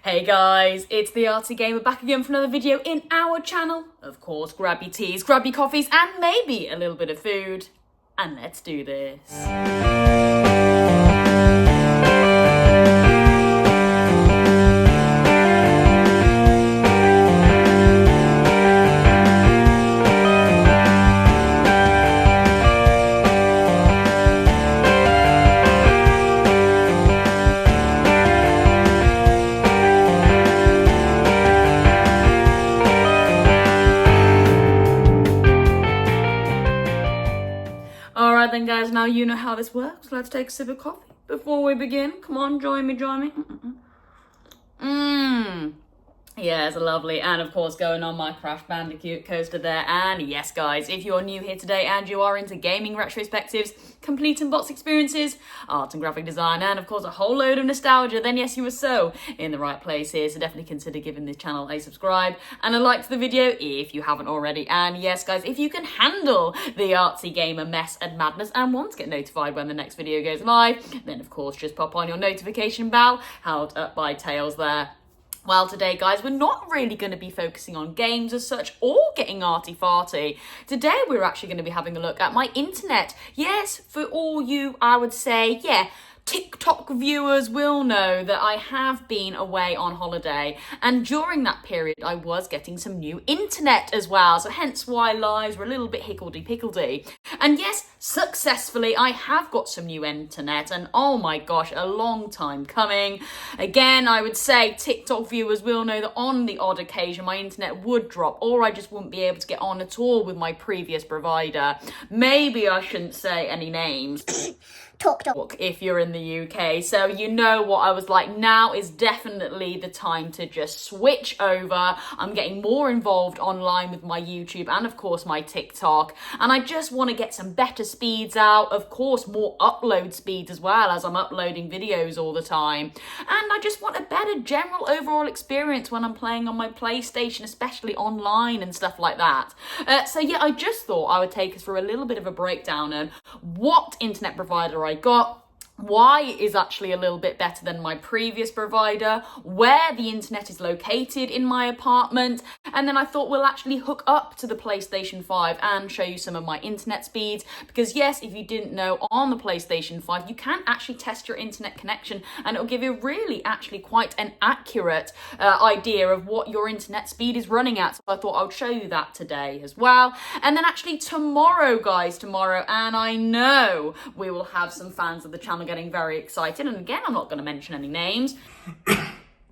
Hey guys, it's the Artsy Gamer back again for another video in our channel. Of course, grab your teas, grab your coffees, and maybe a little bit of food. And let's do this. Alright then guys, now you know how this works. Let's take a sip of coffee before we begin. Come on, join me. Yeah, it's lovely. And of course, going on my Crash Bandicoot coaster there. And yes, guys, if you're new here today and you are into gaming retrospectives, complete unbox experiences, art and graphic design, and of course a whole load of nostalgia, then yes, you are so in the right place here. So definitely consider giving this channel a subscribe and a like to the video if you haven't already. And yes, guys, if you can handle the Artsy Gamer mess and madness and want to get notified when the next video goes live, then of course just pop on your notification bell, held up by Tails there. Well, today, guys, we're not really going to be focusing on games as such or getting arty-farty. Today, we're actually going to be having a look at my internet. Yes, for all you, I would say, TikTok viewers will know that I have been away on holiday, and during that period I was getting some new internet as well, so hence why lives were a little bit hickledy-pickledy. And yes, successfully I have got some new internet, and oh my gosh, a long time coming. Again, I would say TikTok viewers will know that on the odd occasion my internet would drop, or I just wouldn't be able to get on at all with my previous provider. Maybe I shouldn't say any names. Talk if you're in the UK, so you know what I was like. Now is definitely the time to just switch over. I'm getting more involved online with my YouTube and of course my TikTok, and I just want to get some better speeds out, of course more upload speeds as well, as I'm uploading videos all the time, and I just want a better general overall experience when I'm playing on my PlayStation, especially online and stuff like that. So yeah, I just thought I would take us through a little bit of a breakdown on what internet provider I got, why it is actually a little bit better than my previous provider, where the internet is located in my apartment, and then I thought we'll actually hook up to the PlayStation 5 and show you some of my internet speeds, because yes, if you didn't know, on the PlayStation 5 you can actually test your internet connection and it'll give you really actually quite an accurate idea of what your internet speed is running at, so I thought I would show you that today as well. And then actually tomorrow, guys, and I know we will have some fans of the channel getting very excited, and again, I'm not going to mention any names.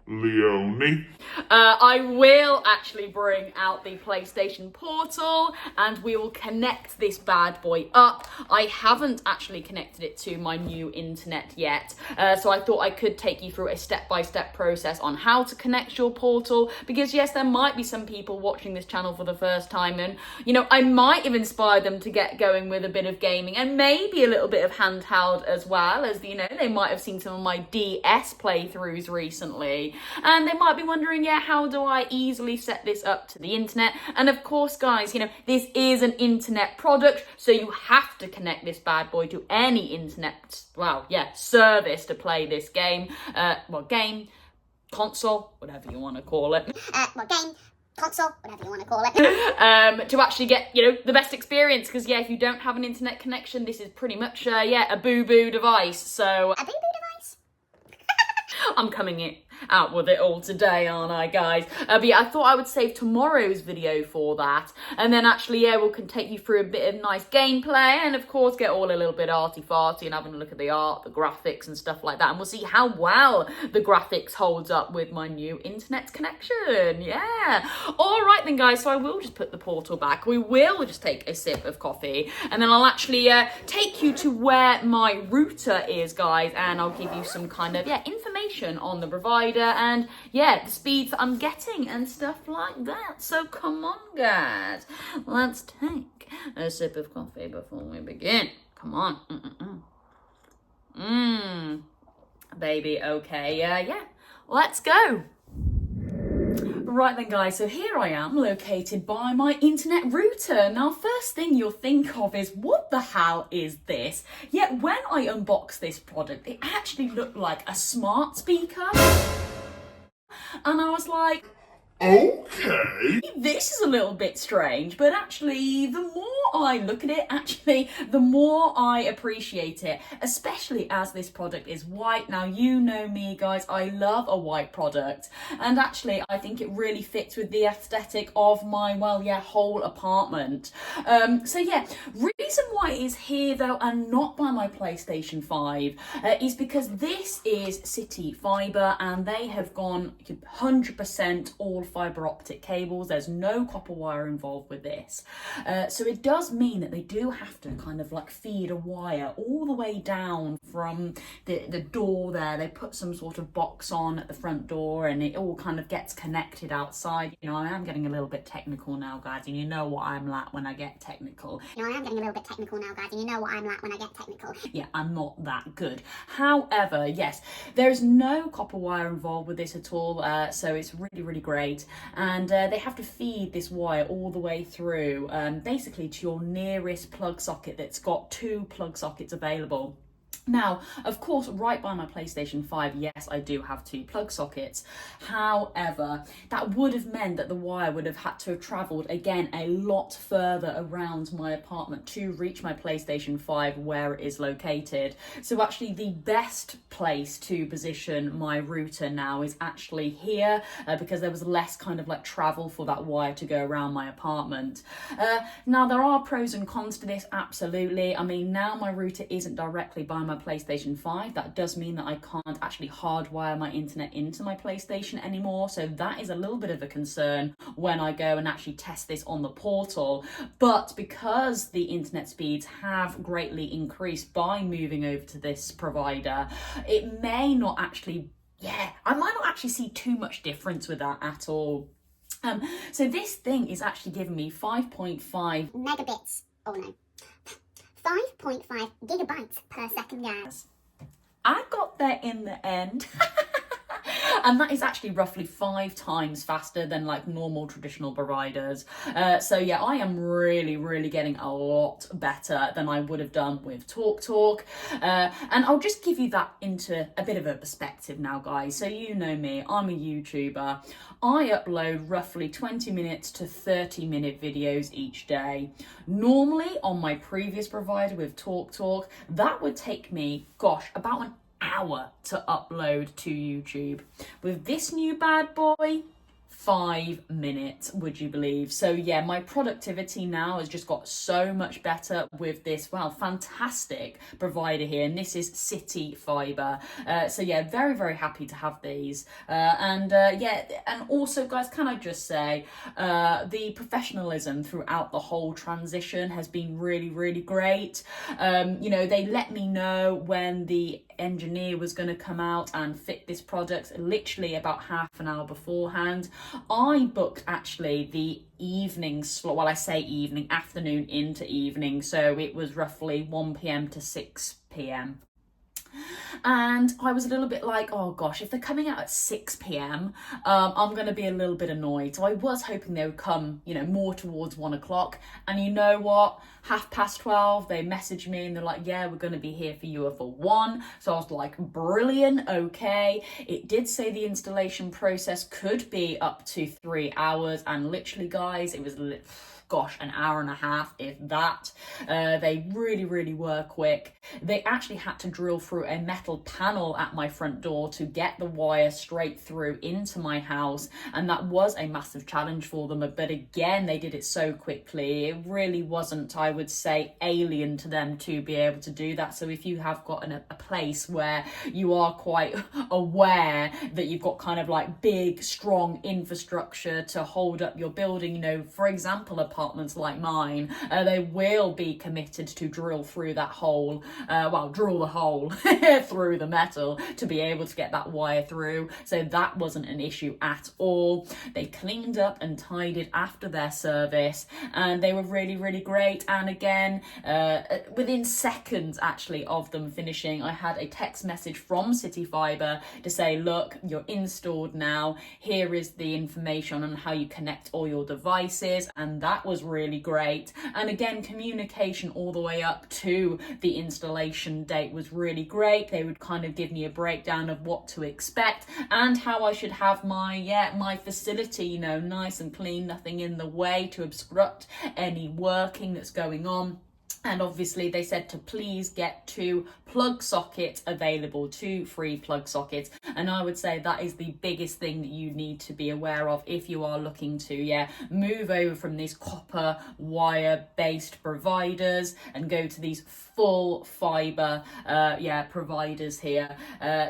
Leonie. I will actually bring out the PlayStation Portal and we will connect this bad boy up. I haven't actually connected it to my new internet yet, so I thought I could take you through a step-by-step process on how to connect your Portal, because yes, there might be some people watching this channel for the first time, and you know, I might have inspired them to get going with a bit of gaming and maybe a little bit of handheld as well, as you know, they might have seen some of my DS playthroughs recently. And they might be wondering, yeah, how do I easily set this up to the internet? And of course, guys, you know, this is an internet product, so you have to connect this bad boy to any internet, service to play this game. Game, console, whatever you want to call it. Game, console, whatever you want to call it. To actually get, you know, the best experience, because yeah, if you don't have an internet connection, this is pretty much, a boo-boo device, so... A boo-boo device? I'm coming out with it all today, aren't I, guys? But yeah, I thought I would save tomorrow's video for that, and then actually, yeah, we can take you through a bit of nice gameplay, and of course get all a little bit arty-farty and having a look at the art, the graphics and stuff like that, and we'll see how well the graphics holds up with my new internet connection. Yeah. All right then, guys, so I will just put the Portal back. We will just take a sip of coffee, and then I'll actually take you to where my router is, guys, and I'll give you some kind of, information on the provider and the speeds that I'm getting and stuff like that. So come on, guys, let's take a sip of coffee before we begin. Come on. Baby, okay, let's go. Right then guys, so here I am located by my internet router. Now first thing you'll think of is, what the hell is this? Yet when I unboxed this product, it actually looked like a smart speaker. And I was like, okay. this is a little bit strange, but actually the more I look at it, the more I appreciate it, especially as this product is white. Now, you know me, guys, I love a white product, and actually I think it really fits with the aesthetic of my, well, yeah, whole apartment. So yeah, reason why it is here though and not by my PlayStation 5 is because this is CityFibre, and they have gone 100% all fibre optic cables. There's no copper wire involved with this. So it does mean that they do have to kind of like feed a wire all the way down from the door there. They put some sort of box on at the front door, and it all kind of gets connected outside. You know, I am getting a little bit technical now, guys, and you know what I'm like when I get technical. You know, I am getting a little bit technical now, guys, and you know what I'm like when I get technical. Yeah, I'm not that good. However, yes, there's no copper wire involved with this at all, so it's really, really great. And they have to feed this wire all the way through, basically to your nearest plug socket that's got 2 plug sockets available. Now, of course, right by my PlayStation 5, yes, I do have 2 plug sockets. However, that would have meant that the wire would have had to have travelled, again, a lot further around my apartment to reach my PlayStation 5 where it is located. So actually, the best place to position my router now is actually here, because there was less kind of like travel for that wire to go around my apartment. Now, there are pros and cons to this, absolutely. I mean, now my router isn't directly by my PlayStation 5. That does mean that I can't actually hardwire my internet into my PlayStation anymore, so that is a little bit of a concern when I go and actually test this on the portal. But because the internet speeds have greatly increased by moving over to this provider, it may not actually, I might not actually see too much difference with that at all. So this thing is actually giving me 5.5 megabits. Oh no. 5.5 gigabytes per second, guys. I got there in the end. And that is actually roughly 5 times faster than like normal traditional providers. So yeah, I am really, really getting a lot better than I would have done with TalkTalk. And I'll just give you that into a bit of a perspective now, guys. So you know me, I'm a YouTuber. I upload roughly 20 minutes to 30-minute videos each day. Normally on my previous provider with TalkTalk, that would take me, gosh, about an hour to upload to YouTube. With this new bad boy, 5 minutes, would you believe? So yeah, my productivity now has just got so much better with this, well, fantastic provider here, and this is CityFibre. So yeah, very, very happy to have these. And also, guys, can I just say, the professionalism throughout the whole transition has been really, really great. You know, they let me know when the engineer was going to come out and fit this product literally about half an hour beforehand. I booked actually the evening slot, well, I say evening, afternoon into evening, so it was roughly 1 p.m. to 6 p.m. And I was a little bit like, oh gosh, if they're coming out at 6 p.m, I'm going to be a little bit annoyed. So I was hoping they would come, you know, more towards 1 o'clock. And you know what? 12:30, they messaged me and they're like, yeah, we're going to be here for you for 1. So I was like, brilliant, okay. It did say the installation process could be up to 3 hours. And literally, guys, it was gosh, an hour and a half, if that. They really, really were quick. They actually had to drill through a metal panel at my front door to get the wire straight through into my house, and that was a massive challenge for them. But again, they did it so quickly. It really wasn't, I would say, alien to them to be able to do that. So if you have got a place where you are quite aware that you've got kind of like big, strong infrastructure to hold up your building, you know, for example, apartments like mine, they will be committed to drill through that hole, drill the hole through the metal to be able to get that wire through. So that wasn't an issue at all. They cleaned up and tidied after their service, and they were really, really great. And again, within seconds actually of them finishing, I had a text message from CityFibre to say, look, you're installed now. Here is the information on how you connect all your devices, and that that was really great. And again, communication all the way up to the installation date was really great. They would kind of give me a breakdown of what to expect and how I should have my facility, you know, nice and clean, nothing in the way to obstruct any working that's going on. And obviously they said to please get 2 plug sockets available, 2 free plug sockets. And I would say that is the biggest thing that you need to be aware of if you are looking to, move over from these copper wire based providers and go to these full fiber providers here.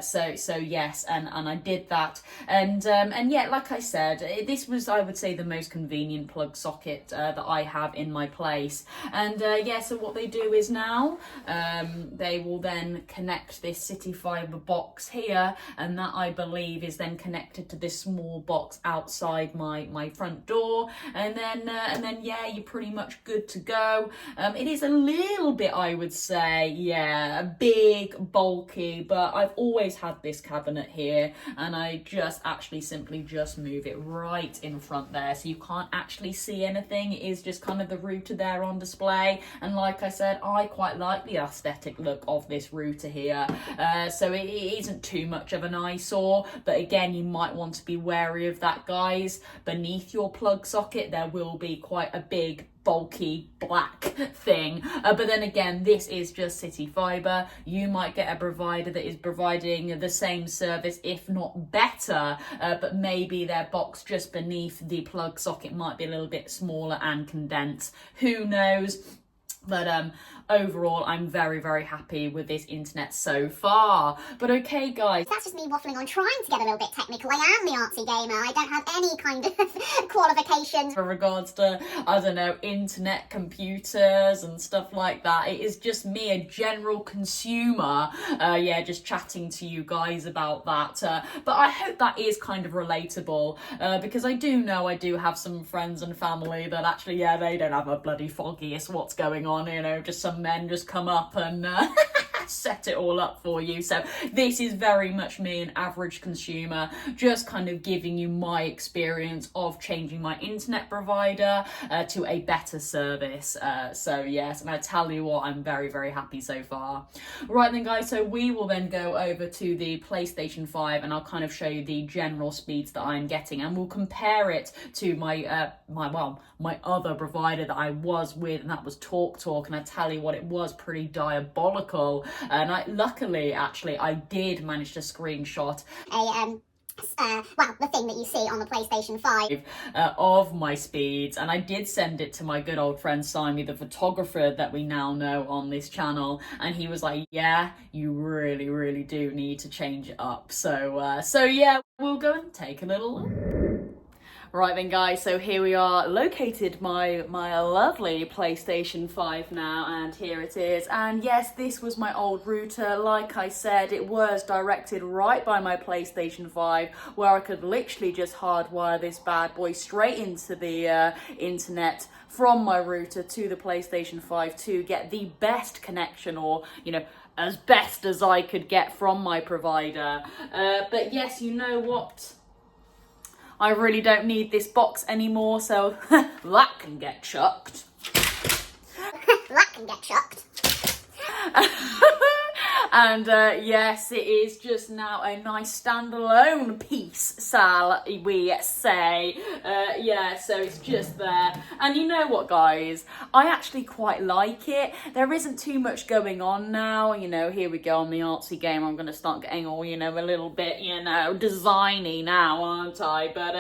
So yes, and I did that. And yeah, like I said, this was, I would say, the most convenient plug socket that I have in my place. And so what they do is now they will then connect this CityFibre box here, and that I believe is then connected to this small box outside my front door, and then you're pretty much good to go. It is a little bit, I would say, big, bulky, but I've always had this cabinet here, and I just simply move it right in front there, so you can't actually see anything. It is just kind of the router there on display. And like I said, I quite like the aesthetic look of this router here, so it isn't too much of an eyesore. But again, you might want to be wary of that, guys. Beneath your plug socket there will be quite a big bulky black thing, but then again, this is just CityFibre. You might get a provider that is providing the same service, if not better, but maybe their box just beneath the plug socket might be a little bit smaller and condensed. Who knows? But overall, I'm very, very happy with this internet so far. But okay, guys. That's just me waffling on, trying to get a little bit technical. I am the artsy gamer. I don't have any kind of qualifications. For regards to, I don't know, internet computers and stuff like that, it is just me, a general consumer, just chatting to you guys about that. But I hope that is kind of relatable, because I do know I do have some friends and family that actually, they don't have a bloody foggiest what's going on, you know, just some men just come up and set it all up for you. So this is very much me, an average consumer, just kind of giving you my experience of changing my internet provider to a better service. So yes, and I tell you what, I'm very, very happy so far. Right then, guys, so we will then go over to the PlayStation 5 and I'll kind of show you the general speeds that I'm getting, and we'll compare it to my my other provider that I was with, and that was TalkTalk. And I tell you what, it was pretty diabolical. And luckily, actually, I did manage to screenshot the thing that you see on the PlayStation 5 of my speeds, and I did send it to my good old friend Simon, the photographer that we now know on this channel, and he was like, yeah, you really, really do need to change it up. So yeah, we'll go and take a little look. Right then, guys, so here we are, located my lovely PlayStation 5 now, and here it is. And yes, this was my old router. Like I said, it was directed right by my PlayStation 5, where I could literally just hardwire this bad boy straight into the internet from my router to the PlayStation 5 to get the best connection, or, you know, as best as I could get from my provider. But yes, you know what? I really don't need this box anymore, so that can get chucked. That can get chucked. And yes, it is just now a nice standalone piece, shall we say. So it's just there. And you know what, guys? I actually quite like it. There isn't too much going on now. You know, here we go on the artsy game. I'm going to start getting all, you know, a little bit, you know, designy now, aren't I? But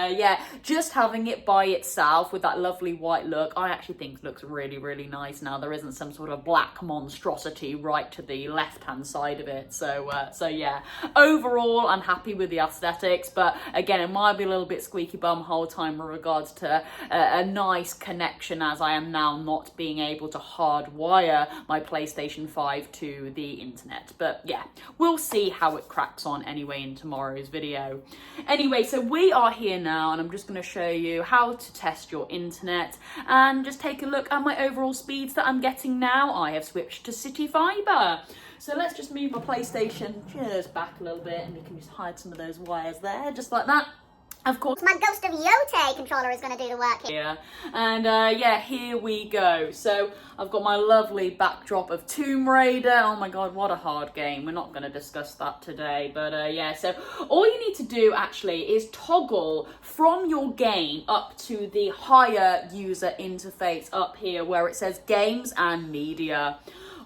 just having it by itself with that lovely white look, I actually think looks really, really nice now. There isn't some sort of black monstrosity right to the left-hand side of it. So yeah, overall I'm happy with the aesthetics, but again, it might be a little bit squeaky bum whole time in regards to a nice connection, as I am now not being able to hardwire my PlayStation 5 to the internet. But yeah, we'll see how it cracks on anyway in tomorrow's video. Anyway, so we are here now, and I'm just going to show you how to test your internet and just take a look at my overall speeds that I'm getting now. I have switched to CityFibre. So let's just move my PlayStation just back a little bit, and you can just hide some of those wires there, just like that. Of course, My Ghost of Yote controller is going to do the work here. yeah, and yeah, here we go. So I've got my lovely backdrop of Tomb Raider. Oh my god, what a hard game. We're not going to discuss that today, but yeah, so all you need to do actually is toggle from your game up to the higher user interface up here where it says games and media.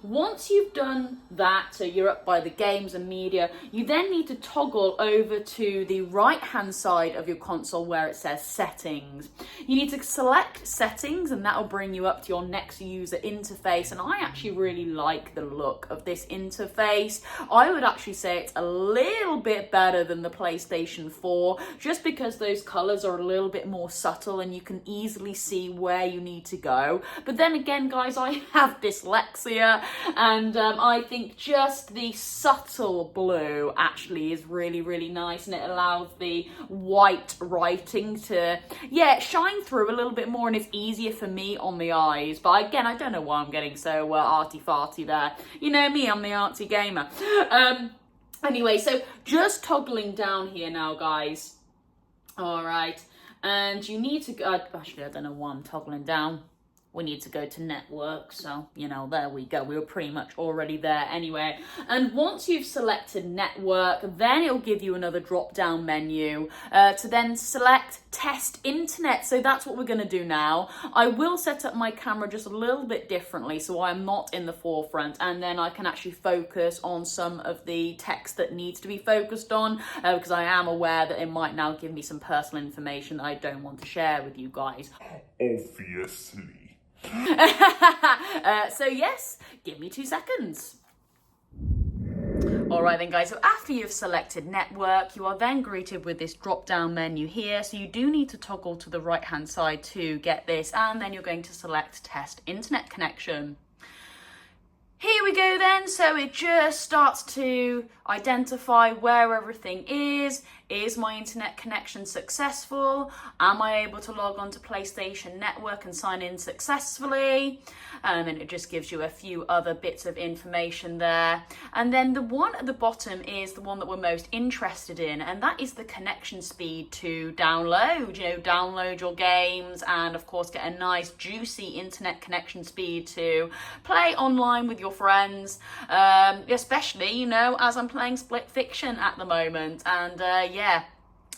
Once you've done that, so you're up by the games and media, you then need to toggle over to the right hand side of your console where it says settings. You need to select settings and that will bring you up to your next user interface, and I actually really like the look of this interface. I would actually say it's a little bit better than the PlayStation 4 just because those colours are a little bit more subtle and you can easily see where you need to go. But then again guys, I have dyslexia, and I think just the subtle blue actually is really, really nice, and it allows the white writing to, yeah, shine through a little bit more, and it's easier for me on the eyes. But again, I don't know why I'm getting so arty-farty there. You know me, I'm the artsy gamer. Anyway, so just toggling down here now, guys. All right, and you need to, actually, I don't know why I'm toggling down. We need to go to network, so you know, there we go, we were pretty much already there anyway. And once you've selected network, then it'll give you another drop down menu to then select test internet. So that's what we're going to do now. I will set up my camera just a little bit differently so I'm not in the forefront, and then I can actually focus on some of the text that needs to be focused on, because I am aware that it might now give me some personal information that I don't want to share with you guys. Obviously. So yes, give me 2 seconds. Alright then guys, so after you've selected network, you are then greeted with this drop down menu here. So you do need to toggle to the right hand side to get this, and then you're going to select test internet connection. Here we go then, so it just starts to identify where everything is. Is my internet connection successful? Am I able to log on to PlayStation Network and sign in successfully? And it just gives you a few other bits of information there. And then the one at the bottom is the one that we're most interested in, and that is the connection speed to download. You know, download your games and of course get a nice juicy internet connection speed to play online with your friends, especially, you know, as I'm playing Split Fiction at the moment. And yeah,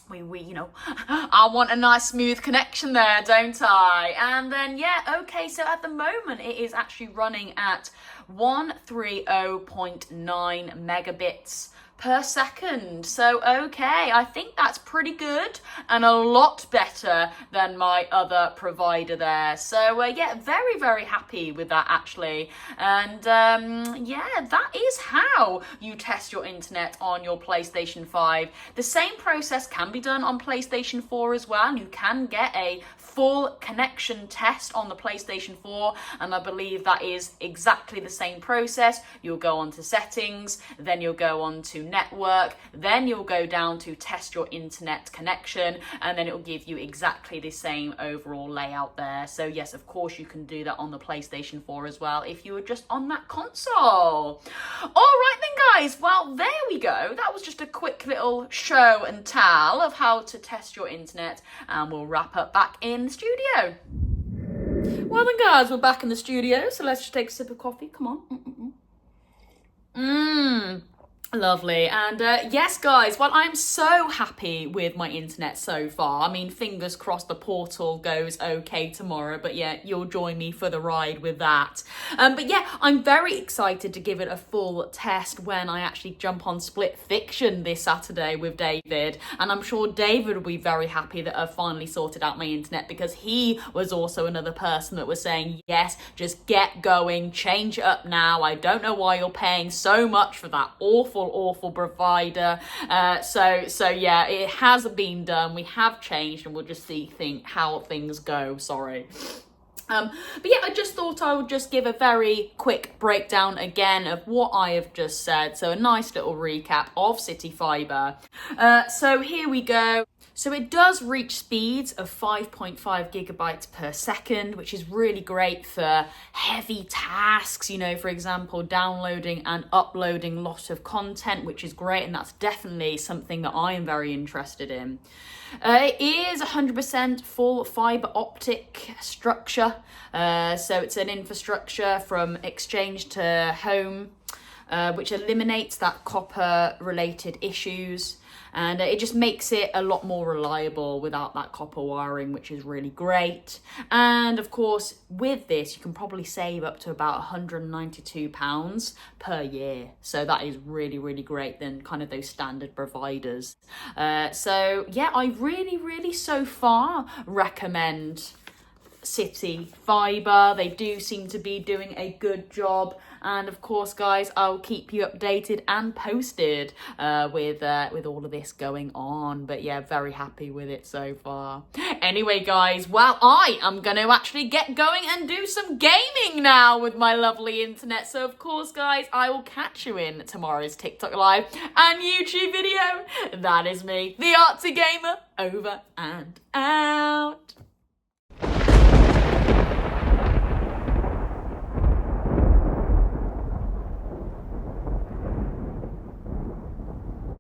we you know, I want a nice smooth connection there, don't I? And then yeah, okay, so at the moment it is actually running at 130.9 megabits per second. So okay, I think that's pretty good and a lot better than my other provider there. So yeah, very, very happy with that actually. And yeah, that is how you test your internet on your PlayStation 5. The same process can be done on PlayStation 4 as well. You can get a full connection test on the PlayStation 4, and I believe that is exactly the same process. You'll go on to settings, then you'll go on to network, then you'll go down to test your internet connection, and then it will give you exactly the same overall layout there. So yes, of course you can do that on the PlayStation 4 as well if you were just on that console. All right then guys, well there we go. That was just a quick little show and tell of how to test your internet, and we'll wrap up back in the studio. Well then guys, we're back in the studio, so let's just take a sip of coffee. Come on. Lovely. And yes guys, well I'm so happy with my internet so far. I mean, fingers crossed the portal goes okay tomorrow, but yeah, you'll join me for the ride with that. But yeah, I'm very excited to give it a full test when I actually jump on Split Fiction this Saturday with David, and I'm sure David will be very happy that I've finally sorted out my internet, because he was also another person that was saying, yes, just get going, change it up now. I don't know why you're paying so much for that awful provider. So yeah, it has been done. We have changed, and we'll just see how things go. Sorry. But yeah, I just thought I would just give a very quick breakdown again of what I have just said. So a nice little recap of CityFibre. So here we go. So it does reach speeds of 5.5 gigabytes per second, which is really great for heavy tasks, you know, for example, downloading and uploading lots of content, which is great. And that's definitely something that I am very interested in. It is 100% full fiber optic structure. So it's an infrastructure from exchange to home, which eliminates that copper related issues. And it just makes it a lot more reliable without that copper wiring, which is really great. And of course, with this, you can probably save up to about £192 per year. So that is really, really great than kind of those standard providers. So yeah, I really so far recommend CityFibre. They do seem to be doing a good job, and of course guys, I'll keep you updated and posted with all of this going on. But yeah, very happy with it so far. Anyway guys, well, I am going to actually get going and do some gaming now with my lovely internet. So of course guys, I will catch you in tomorrow's TikTok live and YouTube video. That is me, the Artsy Gamer, over and out.